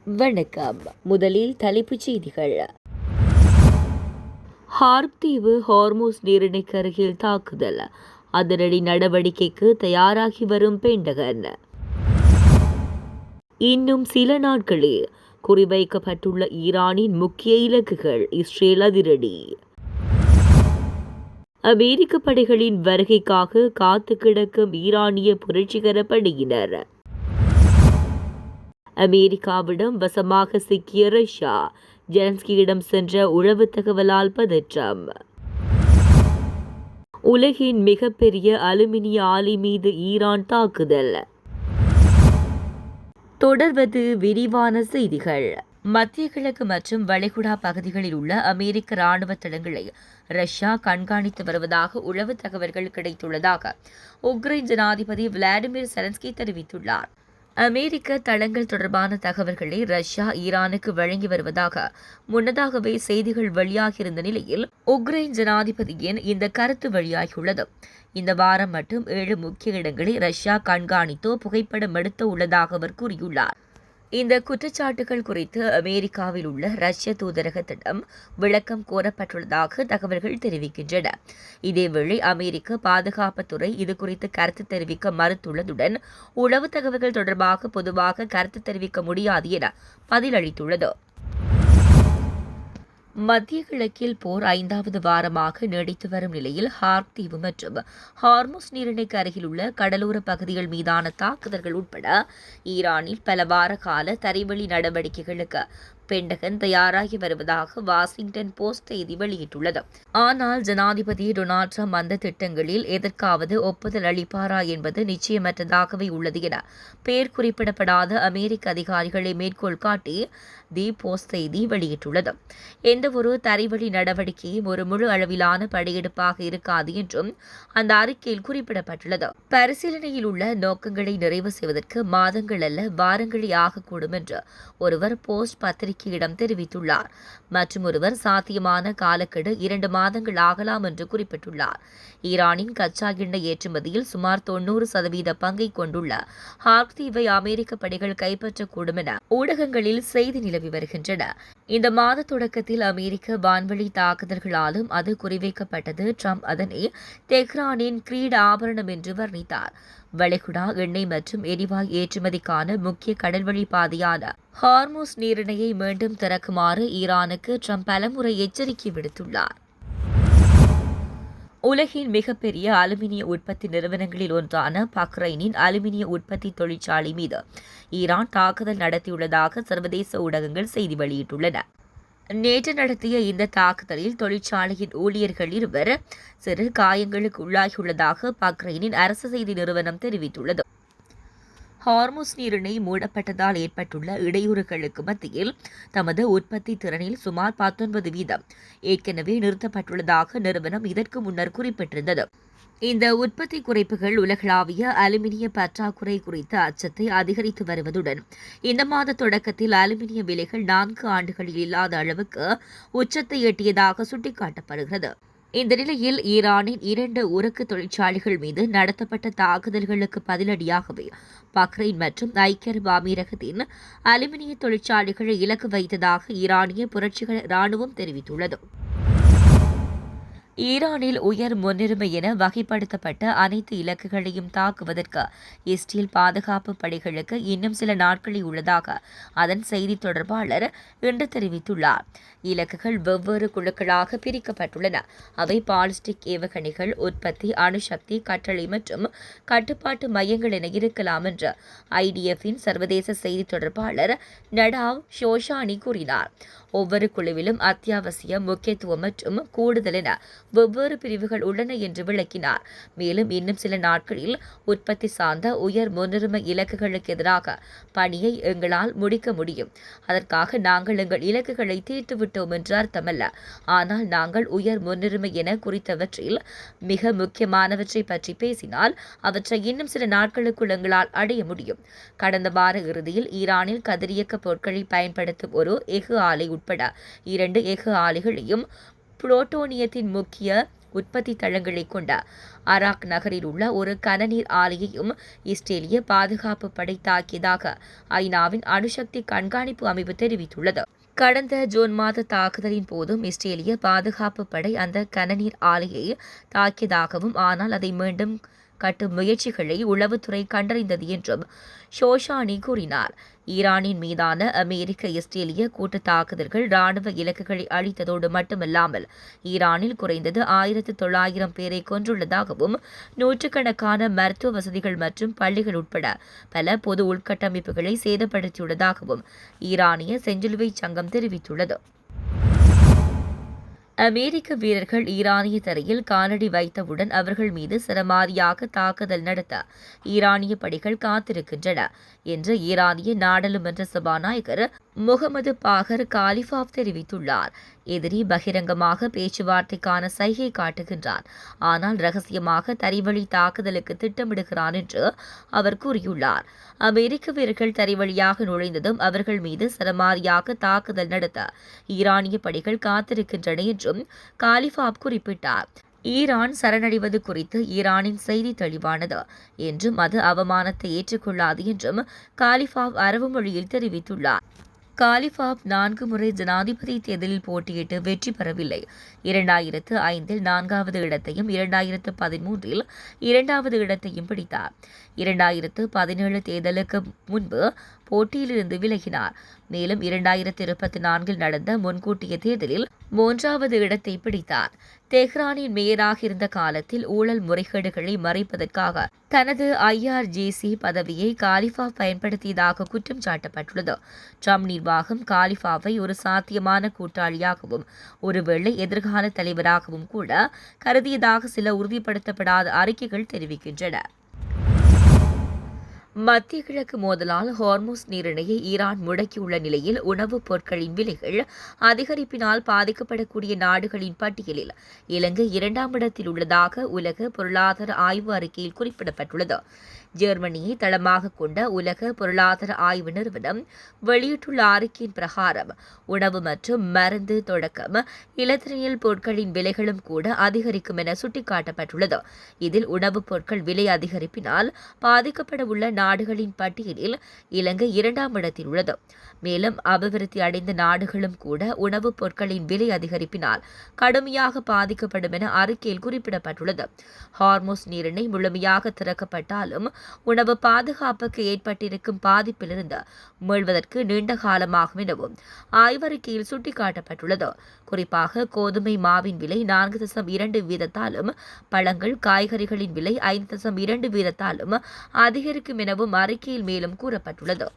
வணக்கம். முதலில் தலைப்புச் செய்திகள். ஹார்ப் தீவு ஹார்மோஸ் நீரிணைக்கு அருகில் தாக்குதல், அதிரடி நடவடிக்கைக்கு தயாராகி வரும் பென்டகன். இன்னும் சில நாட்களில் குறிவைக்கப்பட்டுள்ள ஈரானின் முக்கிய இலக்குகள், இஸ்ரேல் அதிரடி. அமெரிக்க படைகளின் வருகைக்காக காத்து கிடக்கும் ஈரானிய புரட்சிகர படையினர். அமெரிக்காவிடம் வசமாக சிக்கிய ரஷ்யா, ஜெலன்ஸ்கியிடம் சென்ற உளவு தகவலால் பதற்றம். உலகின் மிகப்பெரிய அலுமினிய ஆலை மீது ஈரான் தாக்குதல். தொடர்வது விரிவான செய்திகள். மத்திய கிழக்கு மற்றும் வளைகுடா பகுதிகளில் உள்ள அமெரிக்க ராணுவ தளங்களை ரஷ்யா கண்காணித்து வருவதாக உளவு தகவல்கள் கிடைத்துள்ளதாக உக்ரைன் ஜனாதிபதி விளாடிமிர் செலன்ஸ்கி தெரிவித்துள்ளார். அமெரிக்க தளங்கள் தொடர்பான தகவல்களை ரஷ்யா ஈரானுக்கு வழங்கி வருவதாக முன்னதாகவே செய்திகள் வெளியாகியிருந்த நிலையில் உக்ரைன் ஜனாதிபதியின் இந்த கருத்து வெளியாகியுள்ளது. இந்த வாரம் மட்டும் 7 முக்கிய இடங்களை ரஷ்யா கண்காணித்தோ புகைப்படம் எடுத்தோ உள்ளதாக அவர் கூறியுள்ளார். இந்த குற்றச்சாட்டுகள் குறித்து அமெரிக்காவில் உள்ள ரஷ்ய தூதரகத்திடம் விளக்கம் கோரப்பட்டுள்ளதாக தகவல்கள் தெரிவிக்கின்றன. இதேவேளை அமெரிக்க பாதுகாப்புத்துறை இதுகுறித்து கருத்து தெரிவிக்க மறுத்துள்ளதுடன் உளவு தகவல்கள் தொடர்பாக பொதுவாக கருத்து தெரிவிக்க முடியாது என பதிலளித்துள்ளது. மத்திய கிழக்கில் போர் 5வது வாரமாக நீடித்து வரும் நிலையில் ஹார்ப் தீவு மற்றும் ஹார்முஸ் நீரிணைக்கு அருகிலுள்ள கடலோர பகுதிகள் மீதான தாக்குதல்கள் உட்பட ஈரானில் பல வார கால தரைவழி நடவடிக்கைகளுக்கு பென்டகன் தயாராகி வருவதாக வாஷிங்டன் போஸ்ட் செய்தி வெளியிட்டுள்ளது. ஆனால் ஜனாதிபதி டொனால்ட் ட்ரம்ப் அந்த திட்டங்களில் எதற்காவது ஒப்புதல் அளிப்பாரா என்பது நிச்சயமற்றதாகவே உள்ளது என பெயர் குறிப்பிடப்படாத அமெரிக்க அதிகாரிகளை மேற்கோள் காட்டி தி போஸ்ட் செய்தி வெளியிட்டுள்ளது. எந்தவொரு தரைவழி நடவடிக்கையும் ஒரு முழு அளவிலான படையெடுப்பாக இருக்காது என்றும் அந்த அறிக்கையில் குறிப்பிடப்பட்டுள்ளது. பரிசீலனையில் உள்ள நோக்கங்களை நிறைவு செய்வதற்கு மாதங்கள் அல்ல வாரங்களே ஆகக்கூடும் என்று ஒருவர் போஸ்ட் பத்திரிகையிடம் தெரிவித்துள்ளார். மற்றும் ஒருவர் சாத்தியமான காலக்கெடு 2 மாதங்கள் ஆகலாம் என்று குறிப்பிட்டுள்ளார். ஈரானின் கச்சா எண்ணெய் ஏற்றுமதியில் சுமார் 90% பங்கை கொண்டுள்ள ஹார்ப் தீவை அமெரிக்க படைகள் கைப்பற்றக்கூடும் என ஊடகங்களில் செய்தி நிலவி வருகின்றன. இந்த மாத தொடக்கத்தில் அமெரிக்க வான்வழி தாக்குதல்களாலும் அது குறிவைக்கப்பட்டது. ட்ரம்ப் அதனை தெஹ்ரானின் கிரீட ஆபரணம் என்று வர்ணித்தார். வளைகுடா எண்ணெய் மற்றும் எரிவாயு ஏற்றுமதிக்கான முக்கிய கடல்வழி பாதையான ஹார்முஸ் நீரிணையை மீண்டும் திறக்குமாறு ஈரானுக்கு ட்ரம்ப் பலமுறை எச்சரிக்கை விடுத்துள்ளார். உலகின் மிகப்பெரிய அலுமினிய உற்பத்தி நிறுவனங்களில் ஒன்றான பஹ்ரைனின் அலுமினிய உற்பத்தி தொழிற்சாலை மீது ஈரான் தாக்குதல் நடத்தியுள்ளதாக சர்வதேச ஊடகங்கள் செய்தி வெளியிட்டுள்ளன. நேற்று நடத்திய இந்த தாக்குதலில் தொழிற்சாலையின் ஊழியர்கள் 2 சிறு காயங்களுக்கு உள்ளாகியுள்ளதாக பஹ்ரைனின் அரசு செய்தி நிறுவனம் தெரிவித்துள்ளது. ஹார்முஸ் நீரிணை மூடப்பட்டதால் ஏற்பட்டுள்ள இடையூறுகளுக்கு மத்தியில் தமது உற்பத்தி திறனில் சுமார் 19% ஏற்கனவே நிறுத்தப்பட்டுள்ளதாக நிறுவனம் இதற்கு முன்னர் குறிப்பிட்டிருந்தது. இந்த உற்பத்தி குறைப்புகள் உலகளாவிய அலுமினிய பற்றாக்குறை குறித்த அச்சத்தை அதிகரித்து வருவதுடன் இந்த மாத தொடக்கத்தில் அலுமினிய விலைகள் 4 ஆண்டுகளில் இல்லாத அளவுக்கு உச்சத்தை எட்டியதாக சுட்டிக்காட்டப்படுகிறது. இந்த நிலையில் ஈரானின் 2 உருக்கு தொழிற்சாலைகள் மீது நடத்தப்பட்ட தாக்குதல்களுக்கு பதிலடியாகவே பஹ்ரைன் மற்றும் ஐக்கிய அரபு அமீரகத்தின் அலுமினிய தொழிற்சாலைகளை இலக்கு வைத்ததாக ஈரானிய புரட்சிகர இராணுவம் தெரிவித்துள்ளது. ஈரானில் உயர் முன்னுரிமை என வகைப்படுத்தப்பட்ட அனைத்து இலக்குகளையும் தாக்குவதற்கு இஸ்ரேல் பாதுகாப்பு படைகளுக்கு இன்னும் சில நாட்களே உள்ளதாக அதன் செய்தி தொடர்பாளர் இன்று தெரிவித்துள்ளார். இலக்குகள் வெவ்வேறு குழுக்களாக பிரிக்கப்பட்டுள்ளன. அவை பாலிஸ்டிக் ஏவுகணைகள், உற்பத்தி, அணுசக்தி, கட்டளை மற்றும் கட்டுப்பாட்டு மையங்கள் என இருக்கலாம் என்று IDF-இன் சர்வதேச செய்தி தொடர்பாளர் நடாவ் ஷோஷானி கூறினார். ஒவ்வொரு குழுவிலும் அத்தியாவசிய, முக்கியத்துவம் மற்றும் கூடுதல் என வெவ்வேறு பிரிவுகள் உள்ளன என்று விளக்கினார். மேலும் இன்னும் சில நாட்களில் உற்பத்தி சார்ந்த உயர் முன்னுரிமை இலக்குகளுக்கு எதிராக பணியை எங்களால் முடிக்க முடியும். அதற்காக நாங்கள் எங்கள் இலக்குகளை தீர்த்துவிட்டோம் என்று அர்த்தமல்ல. ஆனால் நாங்கள் உயர் முன்னுரிமை என குறித்தவற்றில் மிக முக்கியமானவற்றை பற்றி பேசினால் அவற்றை இன்னும் சில நாட்களுக்குள் எங்களால் அடைய முடியும். கடந்த வார இறுதியில் ஈரானில் கதிரியக்க பொருட்களை பயன்படுத்தும் ஒரு எஃகு ஆலை உட்பட 2 எஃகு ஆலைகளையும் புளூட்டோனியத்தின் முக்கிய உற்பத்தி தளங்களை கொண்ட அராக் நகரில் உள்ள ஒரு கனநீர் ஆலையையும் இஸ்ரேலிய பாதுகாப்பு படை தாக்கியதாக ஐநாவின் அணுசக்தி கண்காணிப்பு அமைப்பு தெரிவித்துள்ளது. கடந்த ஜூன் மாத தாக்குதலின் போதும் இஸ்ரேலிய பாதுகாப்பு படை அந்த கனநீர் ஆலையை தாக்கியதாகவும், ஆனால் அதை மீண்டும் கட்டும் முயற்சிகளை உளவுத்துறை கண்டறிந்தது என்றும் ஷோஷானி கூறினார். ஈரானின் மீதான அமெரிக்க இஸ்ரேலிய கூட்டு தாக்குதல்கள் ராணுவ இலக்குகளை அழித்ததோடு மட்டுமல்லாமல் ஈரானில் குறைந்தது 1900 பேரை கொன்றுள்ளதாகவும், நூற்றுக்கணக்கான மருத்துவ வசதிகள் மற்றும் பள்ளிகள் உட்பட பல பொது உள்கட்டமைப்புகளை சேதப்படுத்தியுள்ளதாகவும் ஈரானிய செஞ்சிலுவை சங்கம் தெரிவித்துள்ளது. அமெரிக்க வீரர்கள் ஈரானிய தரையில் காலடி வைத்தவுடன் அவர்கள் மீது சரமாரியாக தாக்குதல் நடத்த ஈரானிய படைகள் காத்திருக்கின்றன என்று ஈரானிய நாடாளுமன்ற சபாநாயகர் முகமது பாகர் காலிஃபாப் தெரிவித்துள்ளார். எதிரி பகிரங்கமாக பேச்சுவார்த்தைக்கான சைகை காட்டுகின்றான், ஆனால் ரகசியமாக தரைவழி தாக்குதலுக்கு திட்டமிடுகிறான் என்று அவர் கூறியுள்ளார். அமெரிக்க வீரர்கள் தரைவழியாக நுழைந்ததும் அவர்கள் மீது சரமாரியாக தாக்குதல் நடத்த ஈரானிய படைகள் காத்திருக்கின்றன என்றும் காலிஃபாப் குறிப்பிட்டார். ஈரான் சரணடைவது குறித்து ஈரானின் செய்தி தெளிவானது என்றும் அது அவமானத்தை ஏற்றுக்கொள்ளாது என்றும் காலிஃபாப் அரபு மொழியில் தெரிவித்துள்ளார். காலிஃபாப் 4 முறை ஜனாதிபதி தேர்தலில் போட்டியிட்டு வெற்றி பெறவில்லை. 2005 4வது இடத்தையும் 2013 2வது இடத்தையும் பிடித்தார். 2017 தேர்தலுக்கு முன்பு போட்டியிலிருந்து விலகினார். மேலும் 2024 நடந்த முன்கூட்டிய தேர்தலில் 3வது இடத்தை பிடித்தார். தெஹ்ரானின் மேயராக இருந்த காலத்தில் ஊழல் முறைகேடுகளை மறைப்பதற்காக தனது IRGC பதவியை காலிஃபாப் பயன்படுத்தியதாக குற்றம் சாட்டப்பட்டுள்ளது. ட்ரம்ப் நிர்வாகம் காலிஃபாவை ஒரு சாத்தியமான கூட்டாளியாகவும் ஒருவேளை எதிர்கால தலைவராகவும் கூட கருதியதாக சில உறுதிப்படுத்தப்படாத அறிக்கைகள் தெரிவிக்கின்றன. மத்திய கிழக்கு மோதலால் ஹார்முஸ் நீரிணையை ஈரான் முடக்கியுள்ள நிலையில் உணவுப் பொருட்களின் விலைகள் அதிகரிப்பினால் பாதிக்கப்படக்கூடிய நாடுகளின் பட்டியலில் இலங்கை 2ஆம் இடத்தில் உள்ளதாக உலக பொருளாதார ஆய்வு அறிக்கையில் குறிப்பிடப்பட்டுள்ளது. ஜெர்மனியை தளமாக கொண்ட உலக பொருளாதார ஆய்வு நிறுவனம் வெளியிட்டுள்ள அறிக்கையின் பிரகாரம் உணவு மற்றும் மருந்து தொடக்கம் இலத்திரனியல் பொருட்களின் விலைகளும் கூட அதிகரிக்கும் என சுட்டிக்காட்டப்பட்டுள்ளது. இதில் உணவுப் பொருட்கள் விலை அதிகரிப்பினால் பாதிக்கப்பட உள்ள நாடுகளின் பட்டியலில் இலங்கை 2ஆம் இடத்தில் உள்ளது. மேலும் அபிவிருத்தி அடைந்த நாடுகளும் கூட உணவுப் பொருட்களின் விலை அதிகரிப்பினால் கடுமையாக பாதிக்கப்படும் என அறிக்கையில் குறிப்பிடப்பட்டுள்ளது. ஹார்முஸ் நீரிணை முழுமையாக திறக்கப்பட்டாலும் உணவு பாதுகாப்புக்கு ஏற்பட்டிருக்கும் பாதிப்பிலிருந்து மீள்வதற்கு நீண்ட காலமாகும் எனவும் ஆய்வறிக்கையில் சுட்டிக்காட்டப்பட்டுள்ளது. குறிப்பாக கோதுமை மாவின் விலை 4.2 வீதத்தாலும் பழங்கள் காய்கறிகளின் விலை 5.2 வீதத்தாலும் அதிகரிக்கும் எனவும் அறிக்கையில் மேலும் கூறப்பட்டுள்ளது.